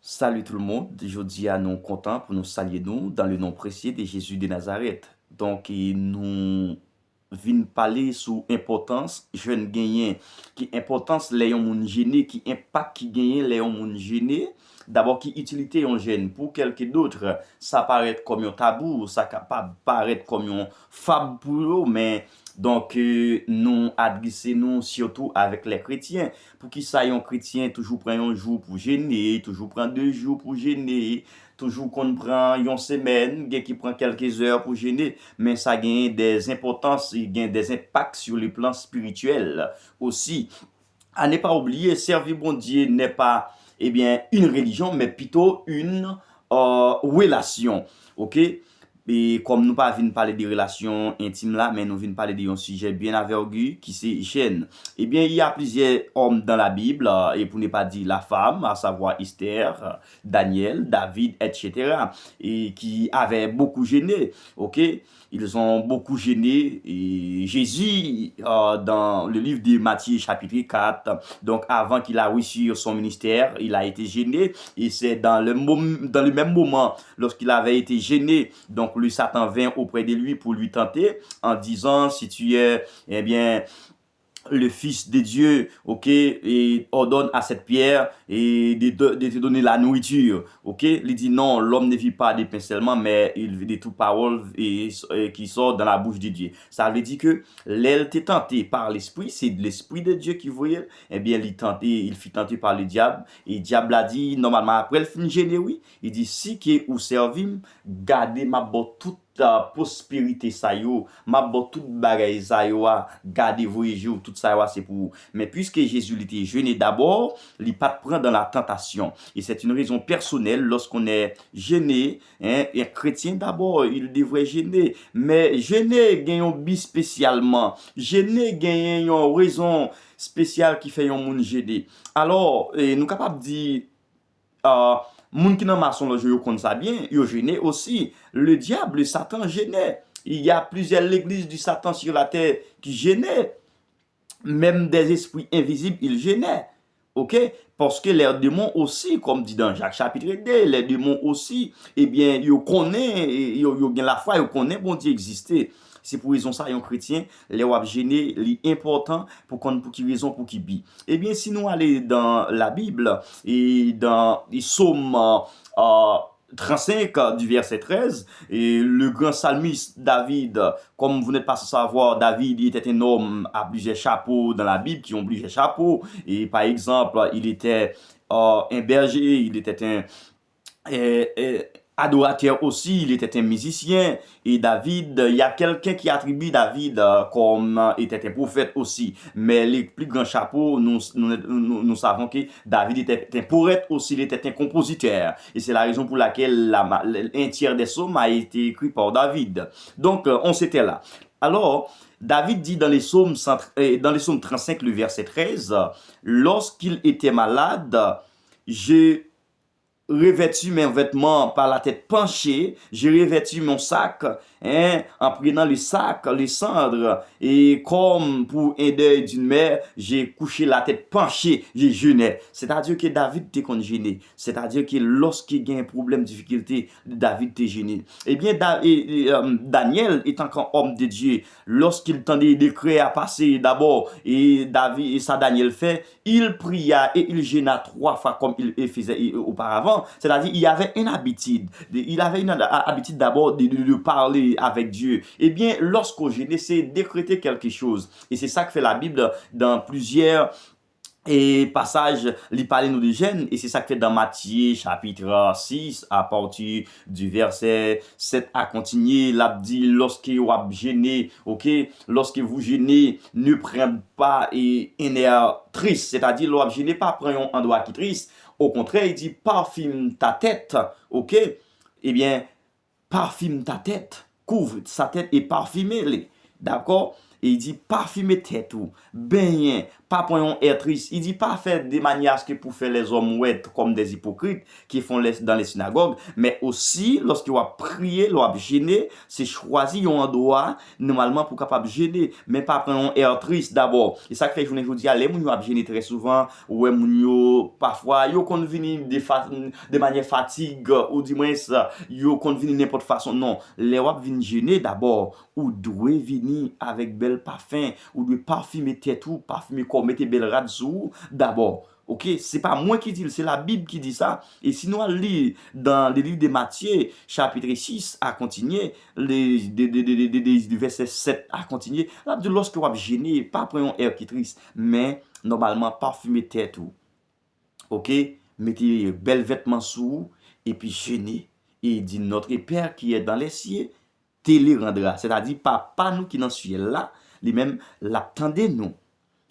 Salut tout le monde, je dis à nous contents pour nous saluer nous dans le nom précieux de Jésus de Nazareth. Donc, nous venons parler sur importance jeune gagné, qui importance les gens gêné, qui impact qui gagne les gens gêné. D'abord, qui utilité en jeune pour quelqu'un d'autre, ça paraît comme un tabou, ça capable paraître comme un fable pour eux, mais donc nous adressons nous surtout avec les chrétiens. Pour qui ça, un chrétien toujours prend un jour pour gêner, toujours prend 2 jours pour gêner, toujours qu'on prend une semaine, qui prend quelques heures pour gêner, mais ça gagne des importances, il gagne des impacts sur le plan spirituel aussi. À ne pas oublier, servir bon Dieu n'est pas une religion, mais plutôt une relation. Ok? Et comme nous pas venons parler des relations intimes là, mais nous venons parler d'un sujet bien avergu qui c'est gêne. Il y a plusieurs hommes dans la Bible, et pour ne pas dire la femme, à savoir Esther, Daniel, David, etc., et qui avaient beaucoup gêné. Ok? Ils ont beaucoup gêné. Et Jésus, dans le livre de Matthieu, chapitre 4, donc avant qu'il a reçu son ministère, il a été gêné. Et c'est dans le même moment, lorsqu'il avait été gêné, donc le Satan vint auprès de lui pour lui tenter en disant, si tu es, le Fils de Dieu, ok, et ordonne à cette pierre et de te donner la nourriture, ok. Il dit non, l'homme ne vit pas de pain seulement, mais il vit de toute parole qui sort dans la bouche de Dieu. Ça veut dire que l'aile t'est tenté par l'esprit, c'est l'esprit de Dieu qui voyait, il fut tenté par le diable, et le diable a dit, normalement, après le fin gêné, oui, il dit, si que ou servim, gardez ma botte toute prospérité ça yo, ma bon toute bagaille ça yo, gardez voyagez tout ça yo, c'est pour vous. Mais puisque Jésus était jeûné d'abord, il pas prend dans la tentation. Et c'est une raison personnelle lorsqu'on est gêné, et chrétien d'abord, il devrait gêner. Mais gêner gagne un but spécialement. Gêner gagne une raison spéciale qui fait un monde gêné. Alors, nous capable de dire euh, moun qui nan maçon là yo connaît ça bien, yo gêné aussi. Le diable, le Satan gênait. Il y a plusieurs églises du Satan sur la terre qui gênaient. Même des esprits invisibles, ils gênaient. Ok? Parce que les démons aussi, comme dit dans Jacques chapitre 2, les démons aussi, ils connaissent, ils ont la foi, ils connaissent bon Dieu exister. C'est pour raison ça, un chrétien, les wap gêné, l'important pour qui raison, pour qui bi. Si nous allons dans la Bible et dans les psaumes 35 du verset 13, et le grand psalmiste David, comme vous n'êtes pas sans savoir, David était un homme à plusieurs chapeaux dans la Bible, qui ont plusieurs chapeaux, et par exemple, il était un berger, il était un adorateur aussi, il était un musicien. Et David, il y a quelqu'un qui attribue David comme était un prophète aussi. Mais les plus grands chapeaux, nous savons que David était un poète aussi, il était un compositeur. Et c'est la raison pour laquelle un tiers des psaumes a été écrit par David. Donc, on s'était là. Alors, David dit dans dans les psaumes 35, le verset 13, lorsqu'il était malade, j'ai revêtu mes vêtements par la tête penchée, j'ai revêtu mon sac, en prenant le sac, les cendres, et comme pour un deuil d'une mère, j'ai couché la tête penchée, j'ai jeûné. C'est-à-dire que David était qu'on gêné. C'est-à-dire que lorsqu'il y a un problème, difficulté, David était gêné. Daniel étant qu'un homme de Dieu, lorsqu'il tendait des décrets à passer d'abord, et David, et ça Daniel fait, il pria et il gêna 3 fois comme il faisait auparavant. C'est-à-dire, il avait une habitude d'abord de parler avec Dieu. Lorsqu'on gêne, c'est décréter quelque chose. Et c'est ça que fait la Bible dans plusieurs passages, il parle nous de gêne, et c'est ça que fait dans Matthieu chapitre 6, à partir du verset 7 à continuer, l'a dit, lorsque vous gênez, ok, lorsque vous gênez, ne prenez pas un air triste, c'est-à-dire, vous gênez pas, prenez un endroit qui est triste. Au contraire, il dit, parfume ta tête, ok, parfume ta tête, couvre sa tête et parfume-les, d'accord? Et il dit, parfumez tête ou, baigner, pas prendre un air triste. Il dit pas faire de manière à ce que pour faire les hommes ou être comme des hypocrites qui font dans les synagogues, mais aussi lorsqu'il va prier, il va gêner, c'est choisir un endroit normalement pour capable gêner, mais pas prendre un air triste d'abord. Et ça fait je dis les moun yo gêner très souvent, ouais moun yo parfois yo kon venir de manière fatigue ou du moins ça, yo kon venir n'importe façon. Non, les wap vinn gêner d'abord ou doit venir avec bel parfum ou doit parfumer tête ou parfumer corps mettre belle rade sous d'abord. OK, c'est pas moi qui dis, c'est la Bible qui dit ça. Et sinon on lit dans le livre de Matthieu chapitre 6 à continuer du verset 7 à continuer, là lorsque vous gêné pas prendre un air qui triste, mais normalement parfumer tête ou. OK, mettez bel vêtement sous et puis gêner. Et il dit notre Père qui est dans les cieux te les rendra. C'est-à-dire, pas nous qui dans le ciel là, lui-même l'attendez nous.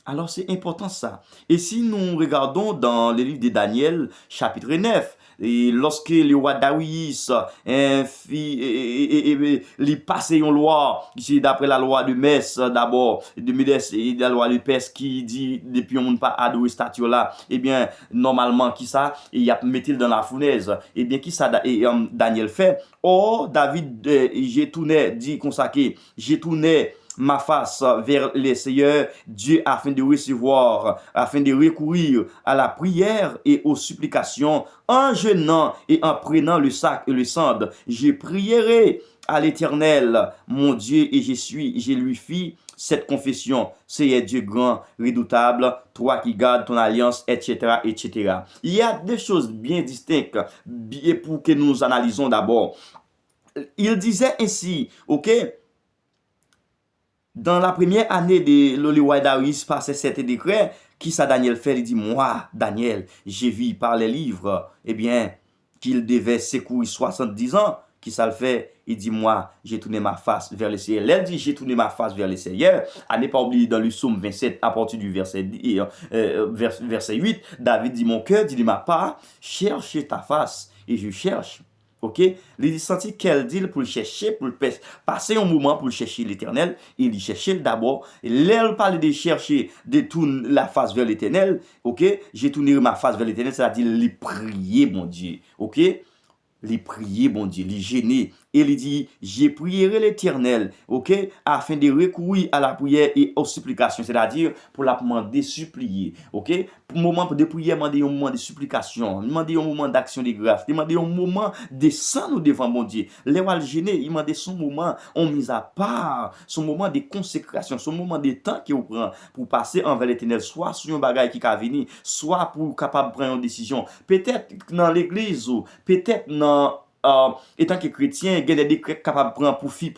Alors c'est important ça. Et si nous regardons dans le livre de Daniel, chapitre 9, et lorsque le roi Darius il passe une loi, d'après la loi de Metz d'abord, de Médès et la loi de Perse qui dit depuis on ne pas adorer statue là, eh bien normalement qui ça, il a mettre dans la fournaise. Eh bien qui ça Daniel fait? Oh David, j'ai tourné, dit consacré, j'ai tourné ma face vers le Seigneur Dieu afin de recevoir, afin de recourir à la prière et aux supplications en jeûnant et en prenant le sac et le cendre. Je prierai à l'Éternel, mon Dieu, et je lui fis cette confession. Seigneur Dieu grand, redoutable, toi qui gardes ton alliance, etc., etc. Il y a des choses bien distinctes pour que nous analysons d'abord. Il disait ainsi, ok? Dans la première année de le roi Darius passait cet décret, qui ça Daniel fait? Il dit, moi, Daniel, j'ai vu par les livres, eh bien, qu'il devait secourir 70 ans. Qui ça le fait? Il dit, moi, j'ai tourné ma face vers le Seigneur. Elle dit, j'ai tourné ma face vers le Seigneur. À ne pas oublier dans le psaume 27, à partir du verset 8, David dit, mon cœur dit de ma part, cherche ta face, et je cherche. OK? Il senti qu'elle dit pour le chercher, pour le passer un moment pour chercher l'Éternel. Il cherchait d'abord. Elle parle de chercher, de tourner la face vers l'Éternel. OK? J'ai tourné ma face vers l'Éternel, c'est-à-dire les prier, mon Dieu. OK? Les prier, bon Dieu, les gêner. Et il dit, je prierai l'Éternel, ok, afin de recourir à la prière et aux supplications, c'est-à-dire pour la demander, supplier, ok. Pour moment de prière, demander un moment de supplication, demander un moment d'action de grâce, demander un moment de sang devant mon Dieu. Les rois gêner, il demander son moment, on mise à part, son moment de consécration, son moment de temps qu'il prend pour passer envers l'Éternel, soit sur un bagage qui va venir, soit pour capable de prendre une décision. Peut-être dans l'église, ou peut-être dans étant que chrétien, il y a des décrets capables de prendre pour fille,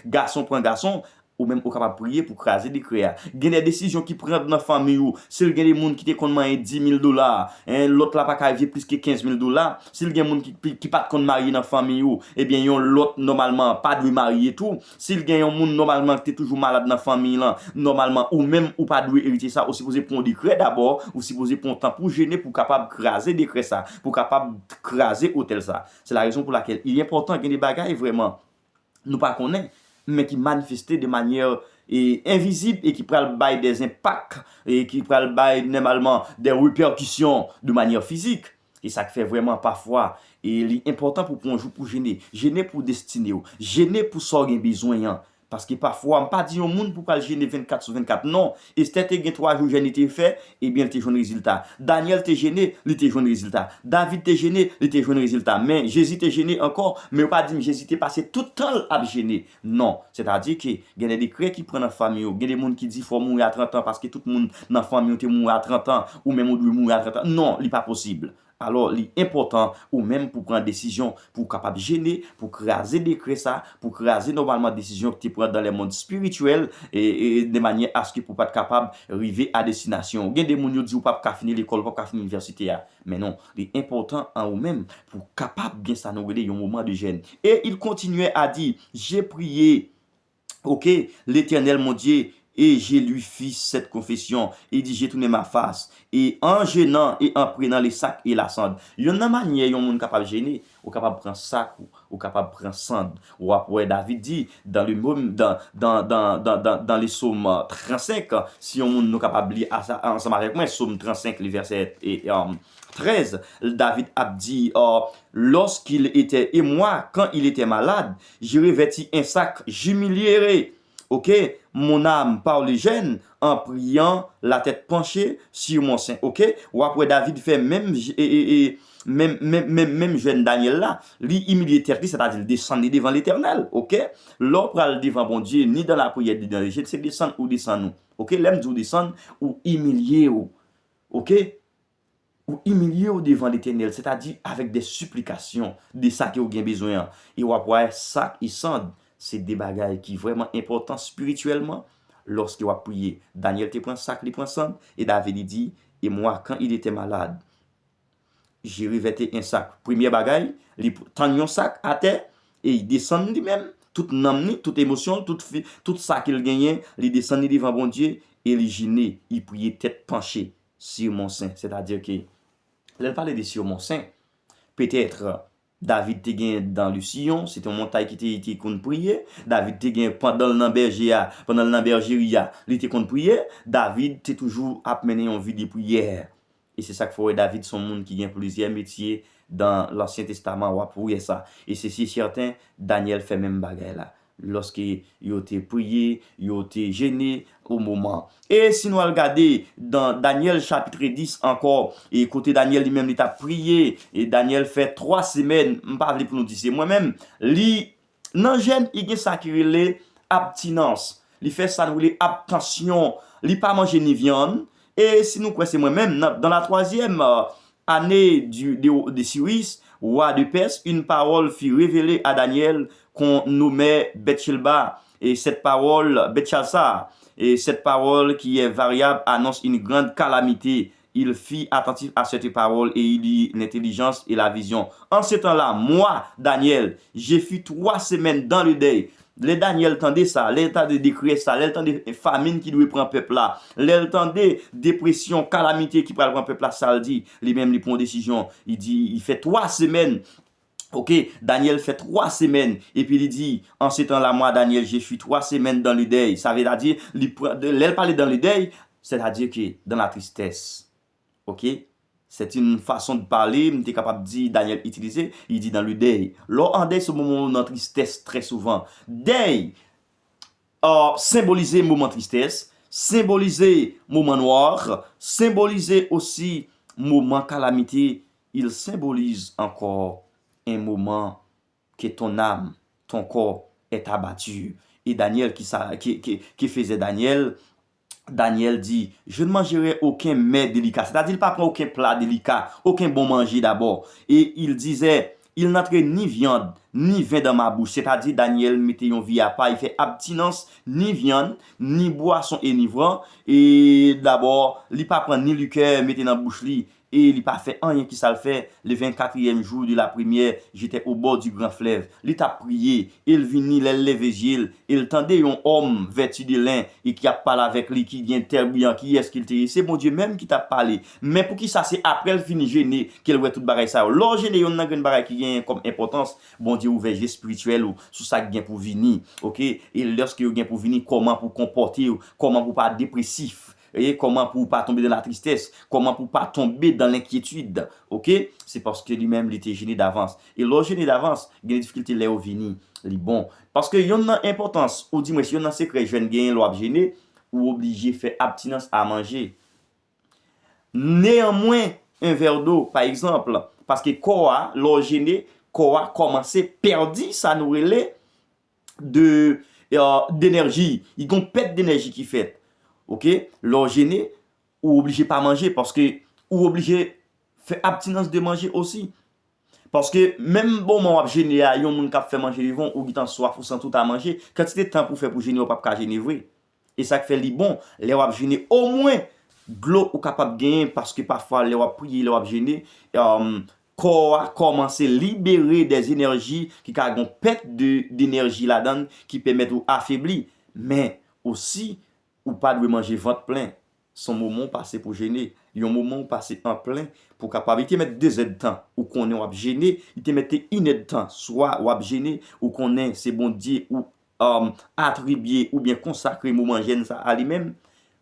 garçon prend garçon, ou même au capable de prier pour craser des créas. Il y a des décisions qui prennent dans la famille, s'il y a des gens qui te demandent $10,000, l'autre là pas qu'à plus que $15,000, s'il y a des gens qui pas de marier dans la famille, eh bien, l'autre normalement pas de marier tout. S'il y a des gens normalement qui est toujours malade dans la famille, là, normalement, ou même ou pas de hériter ça, ou supposé prendre des décret d'abord, ou supposé prendre temps pour gêner, pour capable de craser des décret ça, pour capable de craser hôtel ça. C'est la raison pour laquelle il est important qu'il y ait des bagages vraiment, nous pas connaissons, mais qui manifestent de manière invisible et qui prennent des impacts et qui prennent normalement des répercussions de manière physique. Et ça fait vraiment parfois, et il est important pour un jour pour gêner pour destiner, gêner pour ça qu'il besoin. Parce que parfois, on ne pas dire au monde pour pas gêner 24 sur 24. Non. Et si tu as 3 jours gêné fait, eh bien, tu as un résultat. Daniel t'es gêné, il t'a un résultat. David t'es gêné, il t'a un résultat. Mais Jésus t'es gêné encore, mais on pas dire Jésus t'es passé tout le temps à gêner. Non. C'est-à-dire que il y a des décrets qui prennent la famille. Il y a des gens qui disent qu'il faut mourir à 30 ans parce que tout le monde dans la famille est mourir à 30 ans ou même on doit mourir à 30 ans. Non, il n'est pas possible. Alors, il est important, ou même pour prendre des décisions, pour capable gêner, pour craser des ça, pour craser normalement des décisions que tu prends dans le monde spirituel et de manière à ce que pour pas être capable d'arriver à destination. Il y a des gens qui disent ou pas finir l'école, pas finir l'université. Mais non, il est important en vous-même pour capable bien ça nous un moment de gêne. Et il continuait à dire, j'ai prié, ok, l'Éternel mon Dieu, et je lui fis cette confession. Il dit, j'ai tourné ma face. Et en gênant et en prenant les sacs et la cendre. Il y a une manière, il y a un monde capable de gêner, ou capable de prendre sac, ou capable de prendre cendre. Ou après, David dit, dans le même, dans les psaumes 35, si on est capable de lire ensemble avec moi, psaume 35, le verset 13, David a dit, lorsqu'il était, et moi, quand il était malade, je revêtis un sac, j'humilierai, ok, mon âme par les gènes, en priant, la tête penchée sur mon sein, ok, ou après David fait même jeune Daniel là, lui humilier terre, c'est-à-dire descendre devant l'éternel, ok, l'or pral devant bon Dieu, ni dans la prière, ni dans les jets, c'est descendre ou descendre nous, ok, l'aime ou descendre, ou humilier, ok, ou humilier au devant l'éternel, c'est-à-dire avec des supplications, de ça que vous avez besoin. Et vous avez ça qui sont, c'est des bagailles qui sont vraiment importants spirituellement lorsque vous priez. Daniel te prend ça, il prend ça, et David dit, et moi, quand il était malade, j'ai revêté un sac. Premier bagaille, il tend un sac à terre, et il descend lui-même, toute namni, toute émotion, tout ça qu'il gagnait, il descend devant bon Dieu, et il gênait, il priait tête penchée sur mon sein. C'est-à-dire que elle parlait de sur mon sein. Peut-être David te gain dans le sillon, c'était une montagne qui était qu'on prier. David te gain pendant le bergerie, il était qu'on prier. David te toujours à mener une vie de prière. Et c'est ça qu'il faut David son monde qui gagne plusieurs métiers dans l'Ancien Testament ou pour ça. Et c'est certain Daniel fait même bagaille là. Lorsque il était prié, il était gêné au moment. Et si nous regardons dans Daniel chapitre 10 encore, et côté Daniel lui-même, il a prié, et Daniel fait 3 semaines, je ne pas pour nous dire, c'est moi-même, lui, non gêne, il a ça qui est abstinence. Il fait ça, nous abstention, il pas manger ni viande. Et si nous c'est moi-même, dans la 3e année de Cyrus, roi de Perse, une parole fut révélée à Daniel qu'on nommait Bethshelba. Et cette parole, Bethshazzar, et cette parole qui est variable annonce une grande calamité. Il fit attentif à cette parole et il lit l'intelligence et la vision. En ce temps-là, moi, Daniel, j'ai fui 3 semaines dans le deuil. Les Daniel tendait ça, les temps de décrire ça, les temps de famine qui doit prendre peuple là, les temps de dépression, calamité qui prend peuple là, ça le dit, lui-même il prend décision, il dit, il fait 3 semaines. Ok, Daniel fait 3 semaines et puis il dit, en ce temps-là, moi, Daniel, j'ai fui 3 semaines dans le deuil. Ça veut dire, il parlait dans le deuil, c'est-à-dire que dans la tristesse. Ok, c'est une façon de parler, je suis capable de dire, Daniel utilisé, il dit dans le deuil. Lors en deuil, c'est un moment de tristesse très souvent. Deuil, symboliser moment de tristesse, symboliser moment noir, symboliser aussi moment calamité. Il symbolise encore un moment que ton âme, ton corps est abattu. Et Daniel, qui faisait Daniel dit, je ne mangerai aucun mets délicat. C'est-à-dire, il ne prend aucun plat délicat, aucun bon manger d'abord. Et il disait, il n'entrait ni viande, ni vin dans ma bouche. C'est-à-dire, Daniel mettait une vie à part. Il fait abstinence, ni viande, ni boisson enivrant. Et d'abord, il ne prend ni liqueur, mettait dans la bouche. Et il n'a pas fait rien qui ça le fait. Le 24e jour de la première, j'étais au bord du grand fleuve. Il t'a prié, il vini, il levé Gilles, il tendait un homme vêtu de lin et qui a parlé avec lui, qui vient terre bouillant, qui est-ce qu'il était. C'est mon Dieu même qui t'a parlé. Mais pour qui ça, c'est après le fini gêné, qu'il voit toute bagaille ça. Lors gêné, on a une bagaille qui gagne comme importance. Bon Dieu ouvert spirituel ou sous ça qui gagne pour venir. Ok? Et lorsque vous gagne pour venir, comment pour comporter, comment pour pas dépressif. Et comment pour pas tomber dans la tristesse, comment pour pas tomber dans l'inquiétude, ok? C'est parce que lui-même il était gêné d'avance. Et l'on gêné d'avance, il y a des difficultés là au vini, li bon. Parce que y en a importance, ou dis-moi si y en a secret, jeune gain l'on gêné ou obligé faire abstinence à manger. Néanmoins, un verre d'eau, par exemple, parce que quoi, l'on gêné, quoi commencé perdu ça nous relais d'énergie, il y a une perte d'énergie qui fait. Ok, l'on gêné ou obligé pas manger parce que ou obligé faire abstinence de manger aussi parce que même bon moment gêné y a yon moun k'ap fait manger li vont ou qui t'en soif ou sans tout à manger quand c'était temps pour faire pour gêner ou pas ka gêner vrai et ça fait li bon les wap gêner au moins glo ou capable gagner parce que parfois les wap prier les wap gêner corps a commencé à libérer des énergies qui a une perte d'énergie là-dedans qui permettent ou affaiblir mais aussi ou pas de manger ventre plein. Son moment passé pour gêner. Il y a un moment passé en plein pour capable. Il te mettre 2 heures de temps ou qu'on est ou gêner. Il te mettre 1 heure de temps soit ou gêner ou qu'on est c'est bon Dieu ou attribuer ou bien consacrer moment gêne ça à lui-même.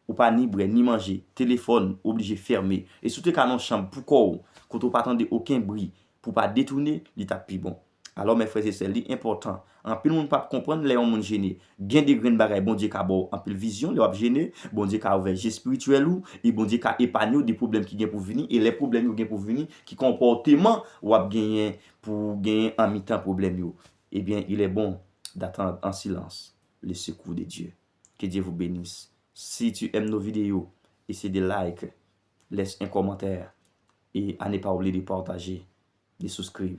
Ou pas ni boire ni manger. Téléphone obligé fermé. Et surtout quand on chambre pour quoi quand on pas attendre aucun bruit pour pas détourner, il t'a plus bon. Alors mes frères et sœurs, c'est important. En pile monde pas comprendre les monde gêné. Gain des graines bagaille bon Dieu ka bon en pile vision, les gêné, bon Dieu ka ouvert spirituel ou et bon Dieu ka épargner des problèmes qui gain pour venir et les problèmes qui gain pour venir qui comportement ou a gagner pour gagner en mi-temps problème yo. Eh bien, il est bon d'attendre en silence le secours de Dieu. Que Dieu vous bénisse. Si tu aimes nos vidéos, essaie de like, laisse un commentaire et à ne pas oublier de partager, de souscrire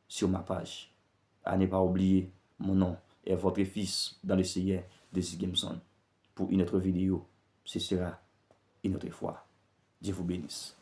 sur ma page. À ne pas oublier, mon nom est votre fils dans le Seigneur de Gamson. Pour une autre vidéo, ce sera une autre fois. Dieu vous bénisse.